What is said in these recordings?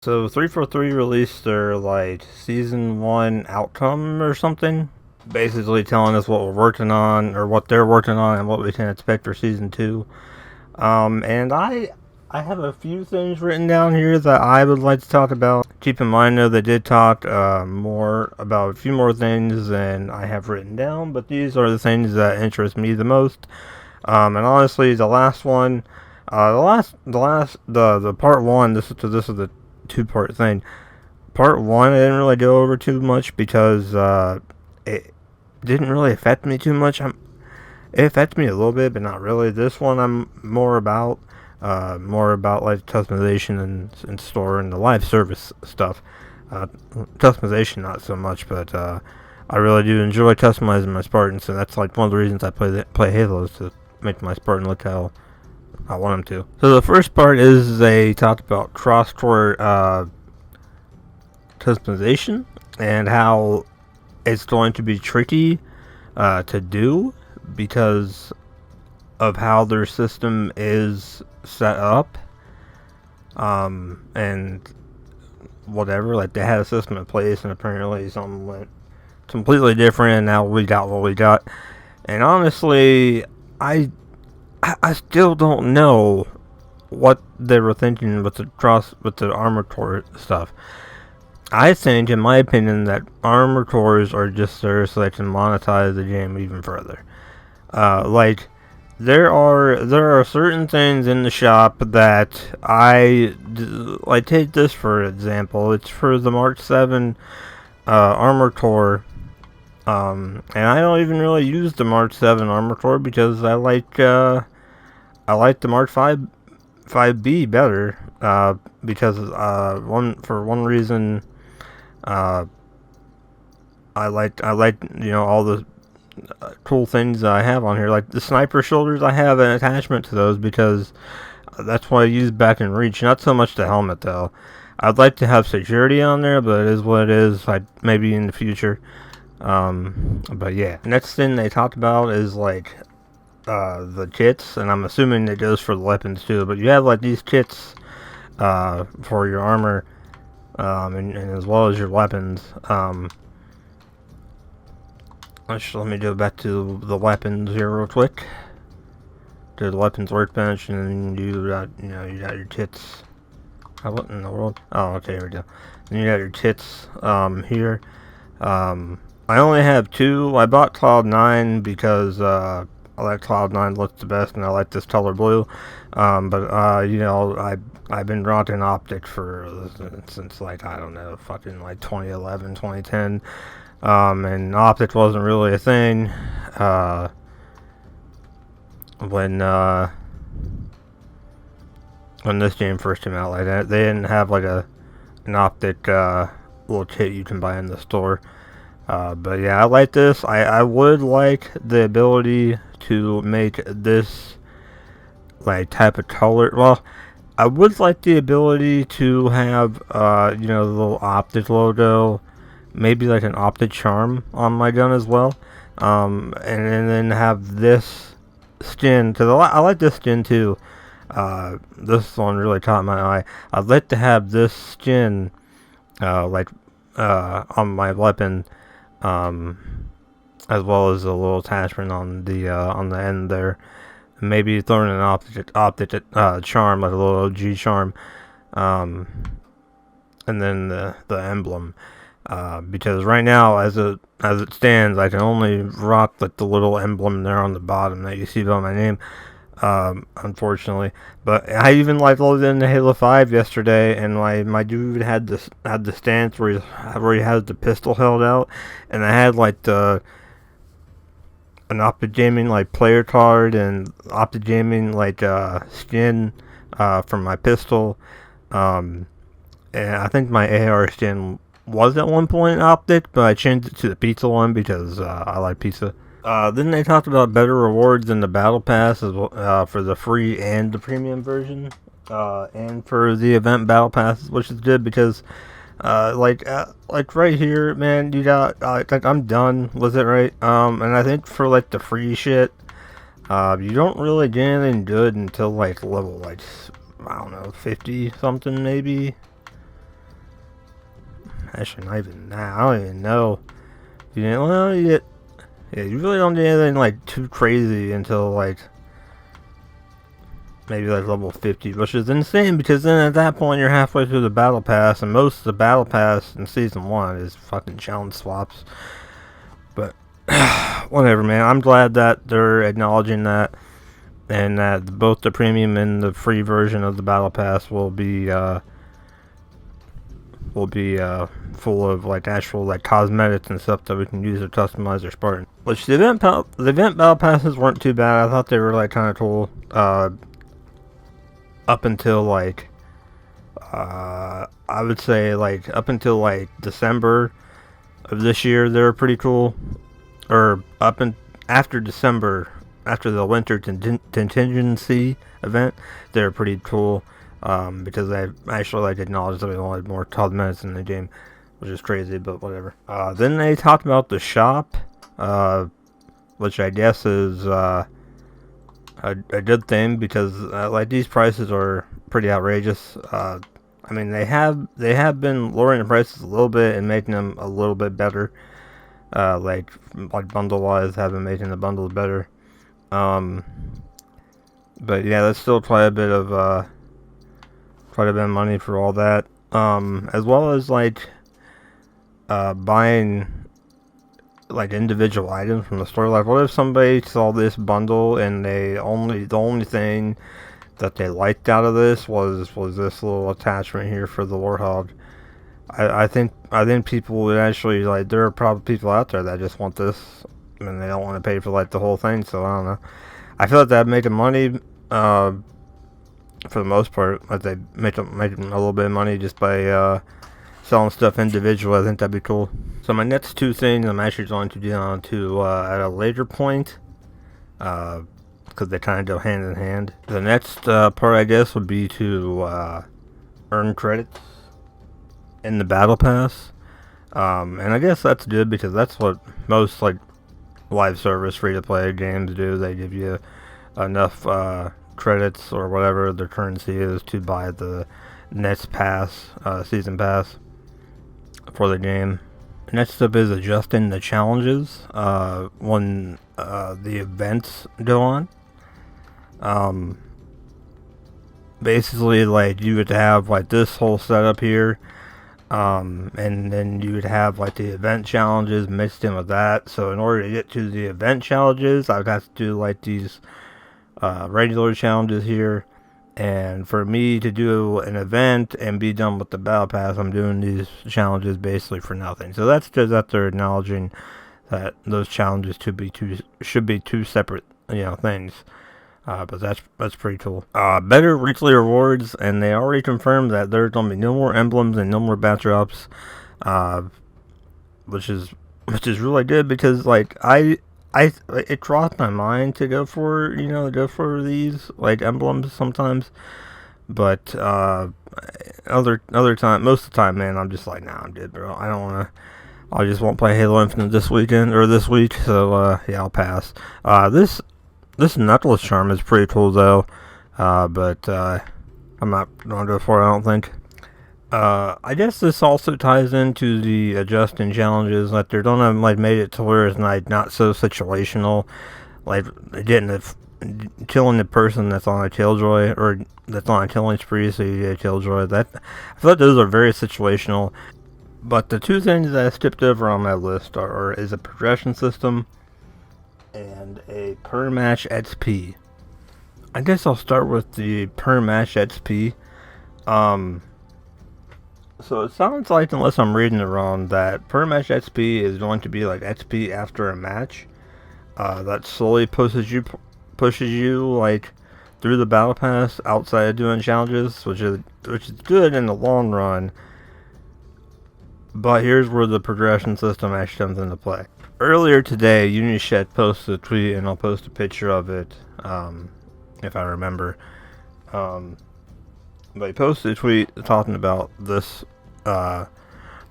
So 343 released their like season 1 outcome or something, basically telling us what we're working on or what they're working on and what we can expect for season 2. And I have a few things written down here that I would like to talk about. Keep in mind though they did talk more about a few more things than I have written down, but these are the things that interest me the most. And honestly, the last one, the part one. This is the two-part thing. Part one, I didn't really go over too much because it didn't really affect me too much. It affected me a little bit, but not really. This one, I'm more about like customization and store and the live service stuff. Customization, not so much, but I really do enjoy customizing my Spartans, so that's like one of the reasons I play Halo is to make my Spartan look how I want him to. So the first part is they talked about cross-core customization and how it's going to be tricky to do because of how their system is set up. And whatever, like they had a system in place and apparently something went completely different and now we got what we got. And honestly, I still don't know what they were thinking with the armor core stuff. I think, in my opinion, that armor cores are just there so they can monetize the game even further. Like there are certain things in the shop that like. Take this for example. It's for the Mark 7 armor core. And I don't even really use the Mark 7 armor core because I like the Mark 5B better. Because one reason, I like all the cool things I have on here, like the sniper shoulders. I have an attachment to those because that's what I use back in Reach. Not so much the helmet though. I'd like to have security on there, but it is what it is. Maybe in the future. But yeah. Next thing they talked about is like the kits, and I'm assuming it goes for the weapons too. But you have like these kits for your armor, and as well as your weapons. Let me go back to the weapons here real quick. To the weapons workbench, and then you got your kits. What in the world? Oh, okay, here we go. Then you got your kits here. I only have two. I bought Cloud9 because I like Cloud9 looks the best, and I like this color blue. But I've been rocking Optic since like I don't know, fucking like 2011, 2010. And Optic wasn't really a thing when this game first came out. Like that, they didn't have like an Optic little kit you can buy in the store. But yeah, I like this. I would like the ability to make this like type of color. Well, I would like the ability to have the little Optic logo, maybe like an Optic charm on my gun as well. And then have this skin, because I like this skin too. This one really caught my eye. I'd like to have this skin on my weapon, as well as a little attachment on the end there. Maybe throwing an optic charm, like a little OG charm, and then the emblem. Because right now, as it stands, I can only rock like the little emblem there on the bottom that you see by my name. Unfortunately, but I even like loaded into Halo 5 yesterday, and my dude had the stance where he has the pistol held out, and I had like an Optic Gaming like player card and Optic Gaming like skin from my pistol. And I think my AR skin was at one point Optic, but I changed it to the pizza one because I like pizza. Then they talked about better rewards in the battle pass as well, for the free and the premium version, and for the event battle pass, which is good because, like right here, man, you got like I'm done with it, right? And I think for like the free shit, you don't really get anything good until like level like I don't know 50 something maybe. Actually, not even that. I don't even know. You didn't, well, you really don't do anything like too crazy until like maybe like level 50, which is insane because then at that point you're halfway through the battle pass, and most of the battle pass in season 1 is fucking challenge swaps. But whatever, man. I'm glad that they're acknowledging that, and that both the premium and the free version of the battle pass will be full of like actual like cosmetics and stuff that we can use to customize our Spartan. Which the event battle passes weren't too bad. I thought they were like kind of cool. Up until like I would say like up until like December of this year, they were pretty cool. Or after December, after the winter contingency event, they were pretty cool. Because I actually like acknowledged that we wanted more cosmetics in the game, which is crazy, but whatever. Then they talked about the shop, which I guess is a good thing because like these prices are pretty outrageous. I mean they have been lowering the prices a little bit and making them a little bit better. Like bundle wise, have been making the bundles better. But yeah, that's still quite a bit of money for all that. As well as like buying like individual items from the store. Like, what if somebody saw this bundle and the only thing that they liked out of this was this little attachment here for the Warthog? I think people would actually like. There are probably people out there that just want this and they don't want to pay for like the whole thing. So I don't know. I feel like that made the money for the most part. Like they make a little bit of money just by selling stuff individually. I think that'd be cool. So my next two things I'm actually going to get on to at a later point, because they kind of go hand in hand. The next part, I guess, would be to earn credits in the battle pass, and I guess that's good because that's what most like live service free-to-play games do. They give you enough credits or whatever the currency is to buy the next pass, season pass for the game. Next up is adjusting the challenges when the events go on. Basically, like you would have like this whole setup here, and then you would have like the event challenges mixed in with that. So in order to get to the event challenges, I would have to do like these regular challenges here. And for me to do an event and be done with the battle pass, I'm doing these challenges basically for nothing. So that's just that they're acknowledging that those challenges should be two separate, things. But that's pretty cool. Better weekly rewards, and they already confirmed that there's gonna be no more emblems and no more bat drops, which is really good because like it crossed my mind to go for these like emblems sometimes, but other time, most of the time, man, I'm just like, nah, I'm good, bro. I don't wanna. I just won't play Halo Infinite this weekend or this week, so yeah, I'll pass. This Knuckles charm is pretty cool though, but I'm not gonna go for it, I don't think. I guess this also ties into the adjusting challenges. Like they're gonna like made it to where it's like not so situational, like killing the person that's on a killjoy or that's on a killing spree, so you get a killjoy. That I feel like those are very situational. But the two things that I skipped over on my list is a progression system and a per match XP. I guess I'll start with the per match XP. So it sounds like, unless I'm reading it wrong, that per match XP is going to be like XP after a match. That slowly pushes you like through the battle pass outside of doing challenges, which is good in the long run. But here's where the progression system actually comes into play. Earlier today, Unished posted a tweet, and I'll post a picture of it if I remember. But he posted a tweet talking about this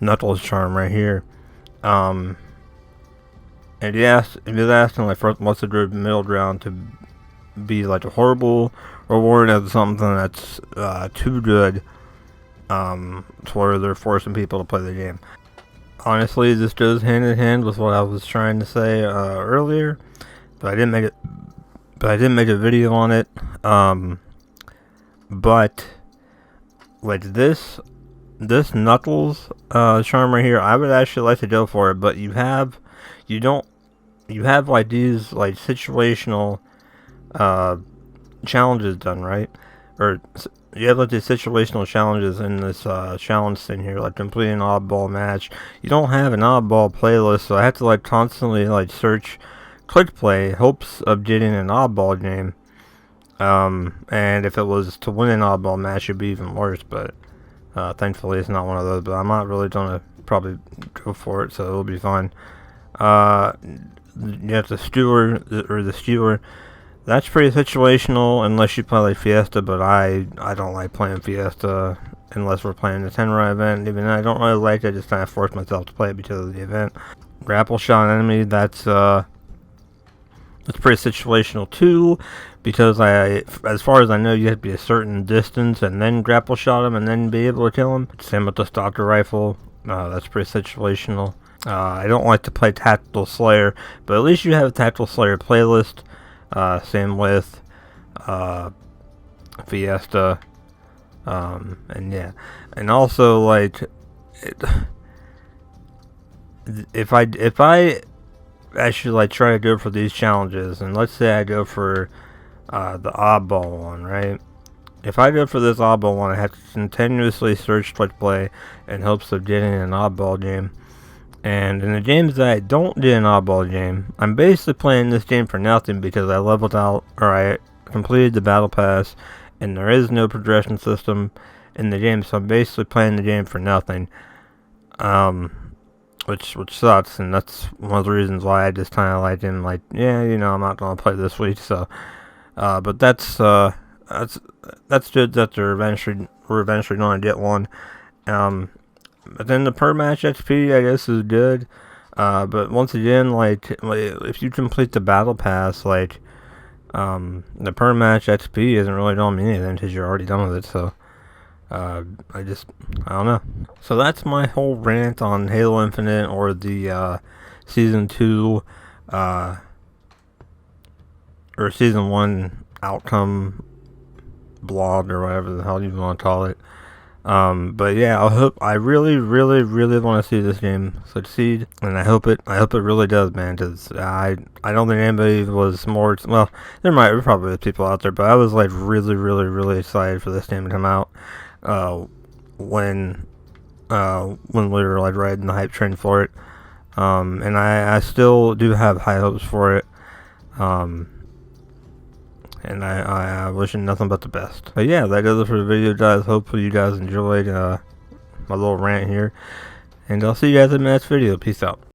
Knuckles charm right here. And he was asking like, what's the good middle ground to be like a horrible reward as something that's too good to where they're forcing people to play the game. Honestly, this goes hand in hand with what I was trying to say earlier, but I didn't make it. But I didn't make a video on it. But like this Knuckles charm right here, I would actually like to go for it. But you have like these like situational challenges done, right? Or you have like these situational challenges in this challenge thing here, like completing an oddball match. You don't have an oddball playlist, so I have to like constantly like search click play, hopes of getting an oddball game. And if it was to win an oddball match, it'd be even worse, but thankfully it's not one of those. But I'm not really gonna probably go for it, so it'll be fine. You have the skewer. That's pretty situational unless you play like Fiesta, but I don't like playing Fiesta unless we're playing the 10-run event. Even though I don't really like it, I just kind of force myself to play it because of the event. Grapple shot enemy, that's pretty situational too, because as far as I know, you have to be a certain distance and then grapple shot him and then be able to kill him. Same with the stalker rifle. That's pretty situational. I don't like to play Tactical Slayer, but at least you have a Tactical Slayer playlist. Same with Fiesta. And yeah, and also like if I actually like try to go for these challenges, and let's say I go for the oddball one, right? If I go for this oddball one, I have to continuously search click play in hopes of getting an oddball game. And in the games that I don't get an oddball game, I'm basically playing this game for nothing because I leveled out, or I completed the battle pass, and there is no progression system in the game, so I'm basically playing the game for nothing. Which sucks, and that's one of the reasons why I just kind of like him, like, yeah, you know, I'm not gonna play this week, so, but that's good that we're eventually gonna get one. But then the per match XP, I guess, is good, but once again, like if you complete the battle pass, like, the per match XP isn't really gonna mean anything because you're already done with it, so. I don't know. So that's my whole rant on Halo Infinite, or the Season 2 or Season 1 outcome blog, or whatever the hell you want to call it. But yeah, I really want to see this game succeed, and I hope it really does, man, because I don't think anybody was more, well, there probably be people out there, but I was like really excited for this game to come out. When we were like riding the hype train for it, and I still do have high hopes for it, and I wish him nothing but the best. But yeah, that does it for the video, guys. Hopefully you guys enjoyed my little rant here, and I'll see you guys in the next video. Peace out.